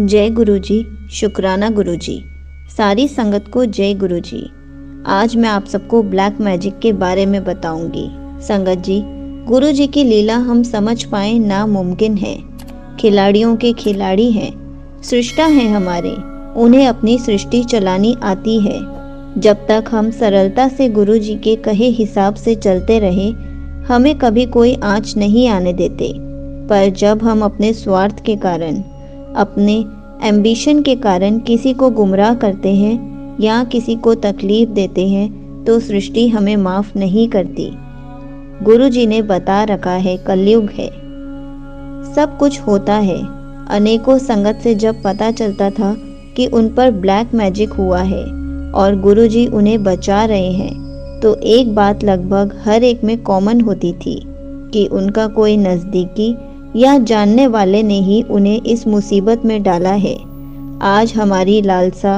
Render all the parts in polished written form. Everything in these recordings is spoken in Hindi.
जय गुरुजी, शुक्राना गुरुजी। सारी संगत को जय गुरुजी। आज मैं आप सबको ब्लैक मैजिक के बारे में बताऊंगी। संगत जी, गुरुजी की लीला हम समझ पाए नामुमकिन है। खिलाड़ियों के खिलाड़ी हैं, सृष्टा हैं हमारे, उन्हें अपनी सृष्टि चलानी आती है। जब तक हम सरलता से गुरुजी के कहे हिसाब से चलते रहे, हमें कभी कोई आँच नहीं आने देते। पर जब हम अपने स्वार्थ के कारण, अपने एम्बिशन के कारण किसी को गुमराह करते हैं या किसी को तकलीफ देते हैं, तो सृष्टि हमें माफ़ नहीं करती। गुरुजी ने बता रखा है, कलयुग है, सब कुछ होता है। अनेकों संगत से जब पता चलता था कि उन पर ब्लैक मैजिक हुआ है और गुरुजी उन्हें बचा रहे हैं, तो एक बात लगभग हर एक में कॉमन होती थी कि उनका कोई नज़दीकी या जानने वाले ने ही उन्हें इस मुसीबत में डाला है। आज हमारी लालसा,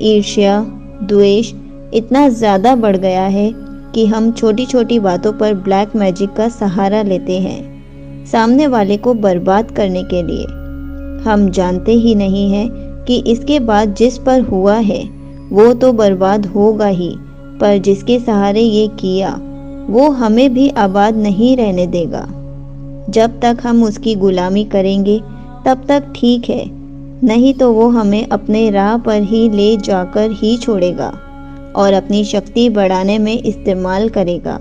ईर्ष्या, द्वेष इतना ज़्यादा बढ़ गया है कि हम छोटी छोटी बातों पर ब्लैक मैजिक का सहारा लेते हैं, सामने वाले को बर्बाद करने के लिए। हम जानते ही नहीं हैं कि इसके बाद जिस पर हुआ है वो तो बर्बाद होगा ही, पर जिसके सहारे ये किया वो हमें भी आबाद नहीं रहने देगा। जब तक हम उसकी गुलामी करेंगे तब तक ठीक है, नहीं तो वो हमें अपने राह पर ही ले जाकर ही छोड़ेगा और अपनी शक्ति बढ़ाने में इस्तेमाल करेगा।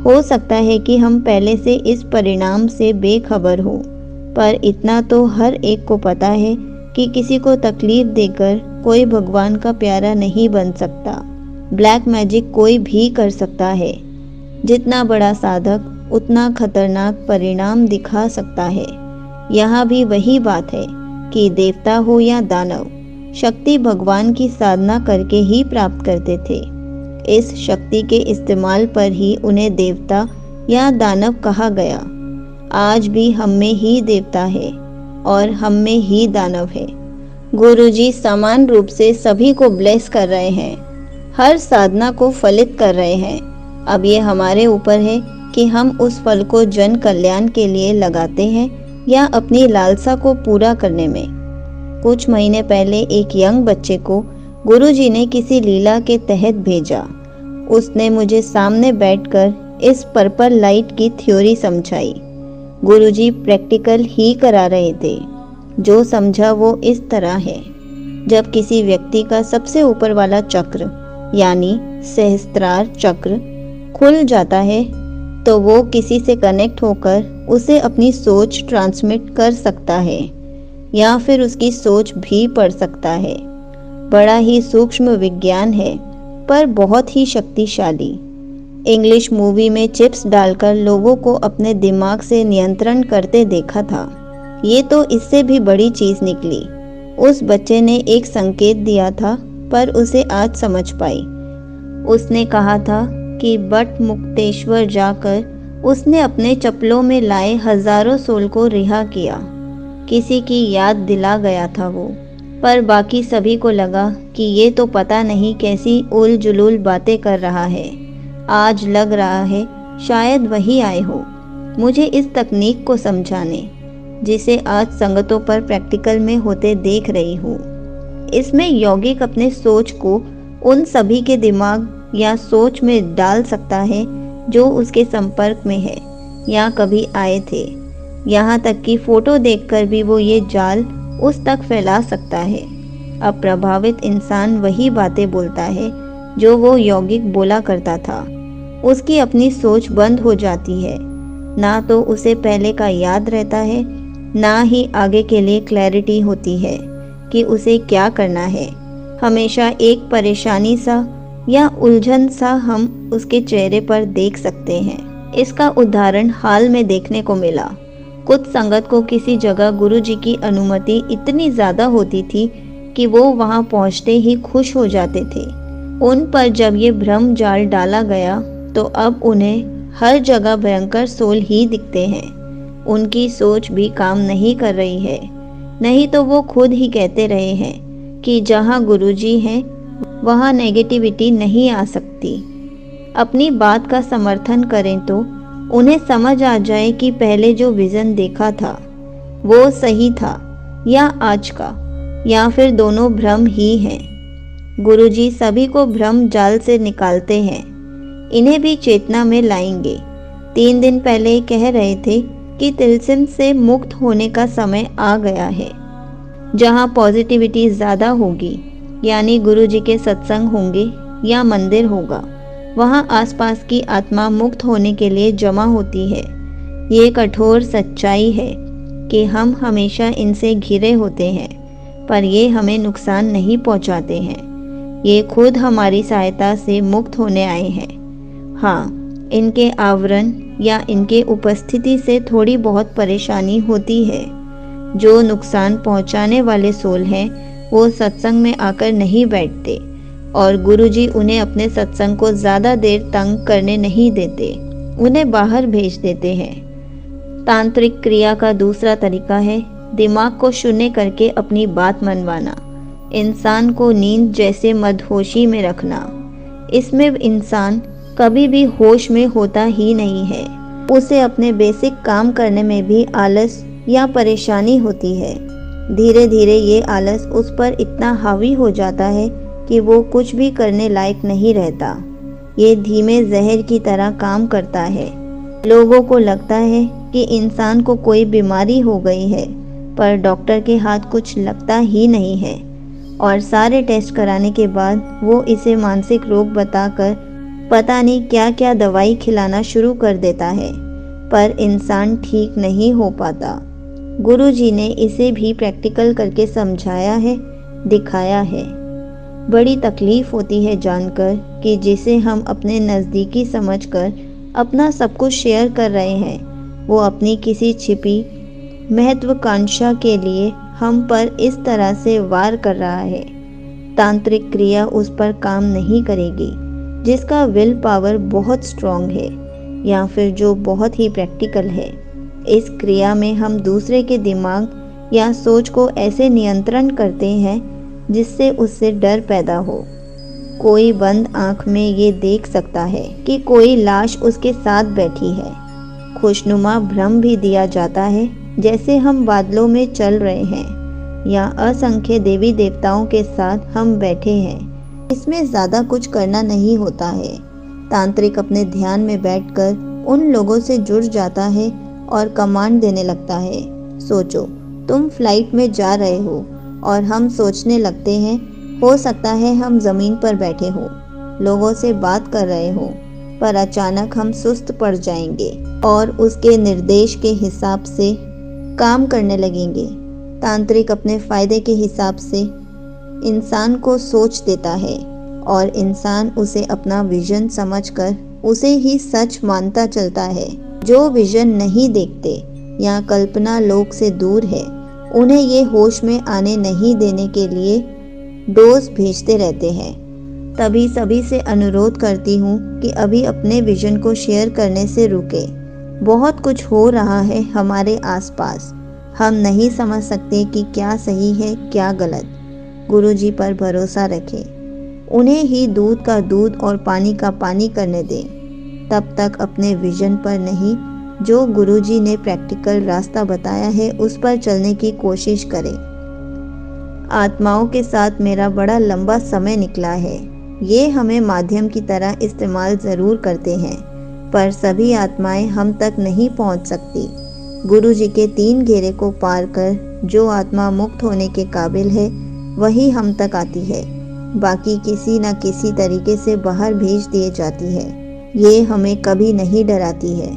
हो सकता है कि हम पहले से इस परिणाम से बेखबर हो, पर इतना तो हर एक को पता है कि किसी को तकलीफ देकर कोई भगवान का प्यारा नहीं बन सकता। ब्लैक मैजिक कोई भी कर सकता है। जितना बड़ा साधक उतना खतरनाक परिणाम दिखा सकता है। यहाँ भी वही बात है कि देवता हो या दानव, शक्ति भगवान की साधना करके ही प्राप्त करते थे। इस शक्ति के इस्तेमाल पर ही उन्हें देवता या दानव कहा गया। आज भी हम में ही देवता है और हम में ही दानव है। गुरुजी समान रूप से सभी को ब्लेस कर रहे हैं, हर साधना को फलित कर रहे हैं। अब ये हमारे ऊपर है कि हम उस फल को जन कल्याण के लिए लगाते हैं या अपनी लालसा को पूरा करने में। कुछ महीने पहले एक यंग बच्चे को गुरुजी ने किसी लीला के तहत भेजा। उसने मुझे सामने बैठकर इस पर्पल लाइट की थ्योरी समझाई। गुरुजी प्रैक्टिकल ही करा रहे थे। जो समझा वो इस तरह है, जब किसी व्यक्ति का सबसे ऊपर वाला चक्र यानी सहस्त्रार चक्र खुल जाता है तो वो किसी से कनेक्ट होकर उसे अपनी सोच ट्रांसमिट कर सकता है या फिर उसकी सोच भी पढ़ सकता है। बड़ा ही सूक्ष्म विज्ञान है, पर बहुत ही शक्तिशाली। इंग्लिश मूवी में चिप्स डालकर लोगों को अपने दिमाग से नियंत्रण करते देखा था। ये तो इससे भी बड़ी चीज़ निकली। उस बच्चे ने एक संकेत दिया था, पर उसे आज समझ पाई। उसने कहा था कि बट मुक्तेश्वर जाकर उसने अपने चप्पलों में लाए हजारों सोल को रिहा किया। किसी की याद दिला गया था वो, पर बाकी सभी को लगा कि ये तो पता नहीं कैसी उल जुलूल बातें कर रहा है। आज लग रहा है शायद वही आए हो मुझे इस तकनीक को समझाने, जिसे आज संगतों पर प्रैक्टिकल में होते देख रही हूँ। इसमें यौगिक अपने सोच को उन सभी के दिमाग या सोच में डाल सकता है जो उसके संपर्क में है या कभी आए थे। यहाँ तक कि फोटो देखकर भी वो ये जाल उस तक फैला सकता है। अब प्रभावित इंसान वही बातें बोलता है जो वो यौगिक बोला करता था। उसकी अपनी सोच बंद हो जाती है। ना तो उसे पहले का याद रहता है, ना ही आगे के लिए क्लैरिटी होती है कि उसे क्या करना है। हमेशा एक परेशानी सा या उलझन सा हम उसके चेहरे पर देख सकते हैं। इसका उदाहरण हाल में देखने को मिला। कुछ संगत को किसी जगह गुरुजी की अनुमति इतनी ज़्यादा होती थी कि वो वहाँ पहुँचते ही खुश हो जाते थे। उन पर जब ये भ्रम जाल डाला गया तो अब उन्हें हर जगह भयंकर सोल ही दिखते हैं। उनकी सोच भी काम नहीं कर रही है। नहीं तो वो खुद ही कहते रहे हैं कि जहाँ गुरुजी हैं वहाँ नेगेटिविटी नहीं आ सकती। अपनी बात का समर्थन करें तो उन्हें समझ आ जाए कि पहले जो विज़न देखा था वो सही था या आज का, या फिर दोनों भ्रम ही हैं? गुरुजी सभी को भ्रम जाल से निकालते हैं, इन्हें भी चेतना में लाएंगे। 3 दिन पहले कह रहे थे कि तिलस्म से मुक्त होने का समय आ गया है, जहां पॉजिटिविटी ज़्यादा होगी, यानी गुरुजी के सत्संग होंगे या मंदिर होगा, वहां आसपास की आत्मा मुक्त होने के लिए जमा होती है। ये कठोर सच्चाई है कि हम हमेशा इनसे घिरे होते हैं, पर ये हमें नुकसान नहीं पहुंचाते हैं। ये खुद हमारी सहायता से मुक्त होने आए हैं। हाँ, इनके आवरण या इनके उपस्थिति से थोड़ी बहुत परेशानी होती है। जो नुकसान पहुंचाने वाले सोल हैं, वो सत्संग में आकर नहीं बैठते और गुरुजी उन्हें अपने सत्संग को ज़्यादा देर तंग करने नहीं देते, उन्हें बाहर भेज देते हैं। तांत्रिक क्रिया का दूसरा तरीका है दिमाग को शून्य करके अपनी बात मनवाना, इंसान को नींद जैसे मदहोशी में रखना। इसमें इंसान कभी भी होश में होता ही नहीं है, उसे अपने बेसिक काम करने में भी आलस या परेशानी होती है। धीरे धीरे ये आलस उस पर इतना हावी हो जाता है कि वो कुछ भी करने लायक नहीं रहता। ये धीमे जहर की तरह काम करता है। लोगों को लगता है कि इंसान को कोई बीमारी हो गई है, पर डॉक्टर के हाथ कुछ लगता ही नहीं है और सारे टेस्ट कराने के बाद वो इसे मानसिक रोग बताकर पता नहीं क्या क्या दवाई खिलाना शुरू कर देता है, पर इंसान ठीक नहीं हो पाता। गुरुजी ने इसे भी प्रैक्टिकल करके समझाया है, दिखाया है। बड़ी तकलीफ होती है जानकर कि जिसे हम अपने नज़दीकी समझकर अपना सब कुछ शेयर कर रहे हैं, वो अपनी किसी छिपी महत्वाकांक्षा के लिए हम पर इस तरह से वार कर रहा है। तांत्रिक क्रिया उस पर काम नहीं करेगी जिसका विल पावर बहुत स्ट्रॉन्ग है या फिर जो बहुत ही प्रैक्टिकल है। इस क्रिया में हम दूसरे के दिमाग या सोच को ऐसे नियंत्रण करते हैं जिससे उससे डर पैदा हो। कोई बंद आंख में ये देख सकता है कि कोई लाश उसके साथ बैठी है। खुशनुमा भ्रम भी दिया जाता है जैसे हम बादलों में चल रहे हैं या असंख्य देवी देवताओं के साथ हम बैठे हैं। इसमें ज़्यादा कुछ करना नहीं होता है। तांत्रिक अपने ध्यान में बैठकर उन लोगों से जुड़ जाता है और कमांड देने लगता है। सोचो, तुम फ्लाइट में जा रहे हो और हम सोचने लगते हैं, हो सकता है हम ज़मीन पर बैठे हो, लोगों से बात कर रहे हो, पर अचानक हम सुस्त पड़ जाएंगे और उसके निर्देश के हिसाब से काम करने लगेंगे। तांत्रिक अपने फ़ायदे के हिसाब से इंसान को सोच देता है और इंसान उसे अपना विजन समझकर उसे ही सच मानता चलता है। जो विजन नहीं देखते या कल्पना लोक से दूर है, उन्हें ये होश में आने नहीं देने के लिए डोज भेजते रहते हैं। तभी सभी से अनुरोध करती हूँ कि अभी अपने विजन को शेयर करने से रुके। बहुत कुछ हो रहा है हमारे आसपास, हम नहीं समझ सकते कि क्या सही है क्या गलत। गुरुजी पर भरोसा रखें, उन्हें ही दूध का दूध और पानी का पानी करने दें। तब तक अपने विजन पर नहीं, जो गुरुजी ने प्रैक्टिकल रास्ता बताया है उस पर चलने की कोशिश करें। आत्माओं के साथ मेरा बड़ा लंबा समय निकला है। ये हमें माध्यम की तरह इस्तेमाल ज़रूर करते हैं, पर सभी आत्माएं हम तक नहीं पहुंच सकती। गुरुजी के 3 घेरे को पार कर जो आत्मा मुक्त होने के काबिल है वही हम तक आती है, बाकी किसी न किसी तरीके से बाहर भेज दिए जाती है। ये हमें कभी नहीं डराती है।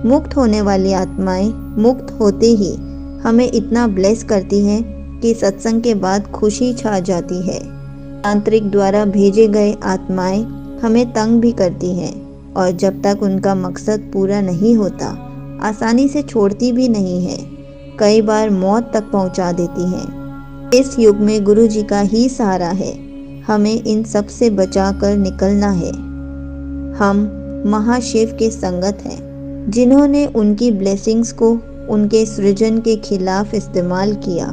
मुक्त होने वाली आत्माएं मुक्त होते ही हमें इतना ब्लेस करती हैं कि सत्संग के बाद खुशी छा जाती है। तांत्रिक द्वारा भेजे गए आत्माएं हमें तंग भी करती हैं और जब तक उनका मकसद पूरा नहीं होता आसानी से छोड़ती भी नहीं है, कई बार मौत तक पहुंचा देती हैं। इस युग में गुरु जी का ही सहारा है, हमें इन सब से बचा कर निकलना है। हम महाशिव के संगत हैं, जिन्होंने उनकी ब्लेसिंग्स को उनके सृजन के खिलाफ इस्तेमाल किया,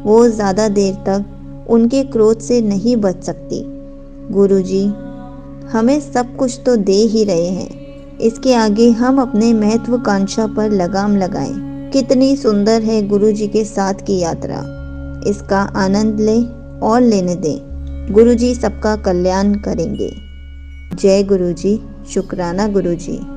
वो ज़्यादा देर तक उनके क्रोध से नहीं बच सकती। गुरुजी हमें सब कुछ तो दे ही रहे हैं, इसके आगे हम अपने महत्वाकांक्षा पर लगाम लगाएं। कितनी सुंदर है गुरुजी के साथ की यात्रा। इसका आनंद लें और लेने दें। गुरुजी सबका कल्याण करेंगे। जय गुरुजी। शुक्राना गुरुजी।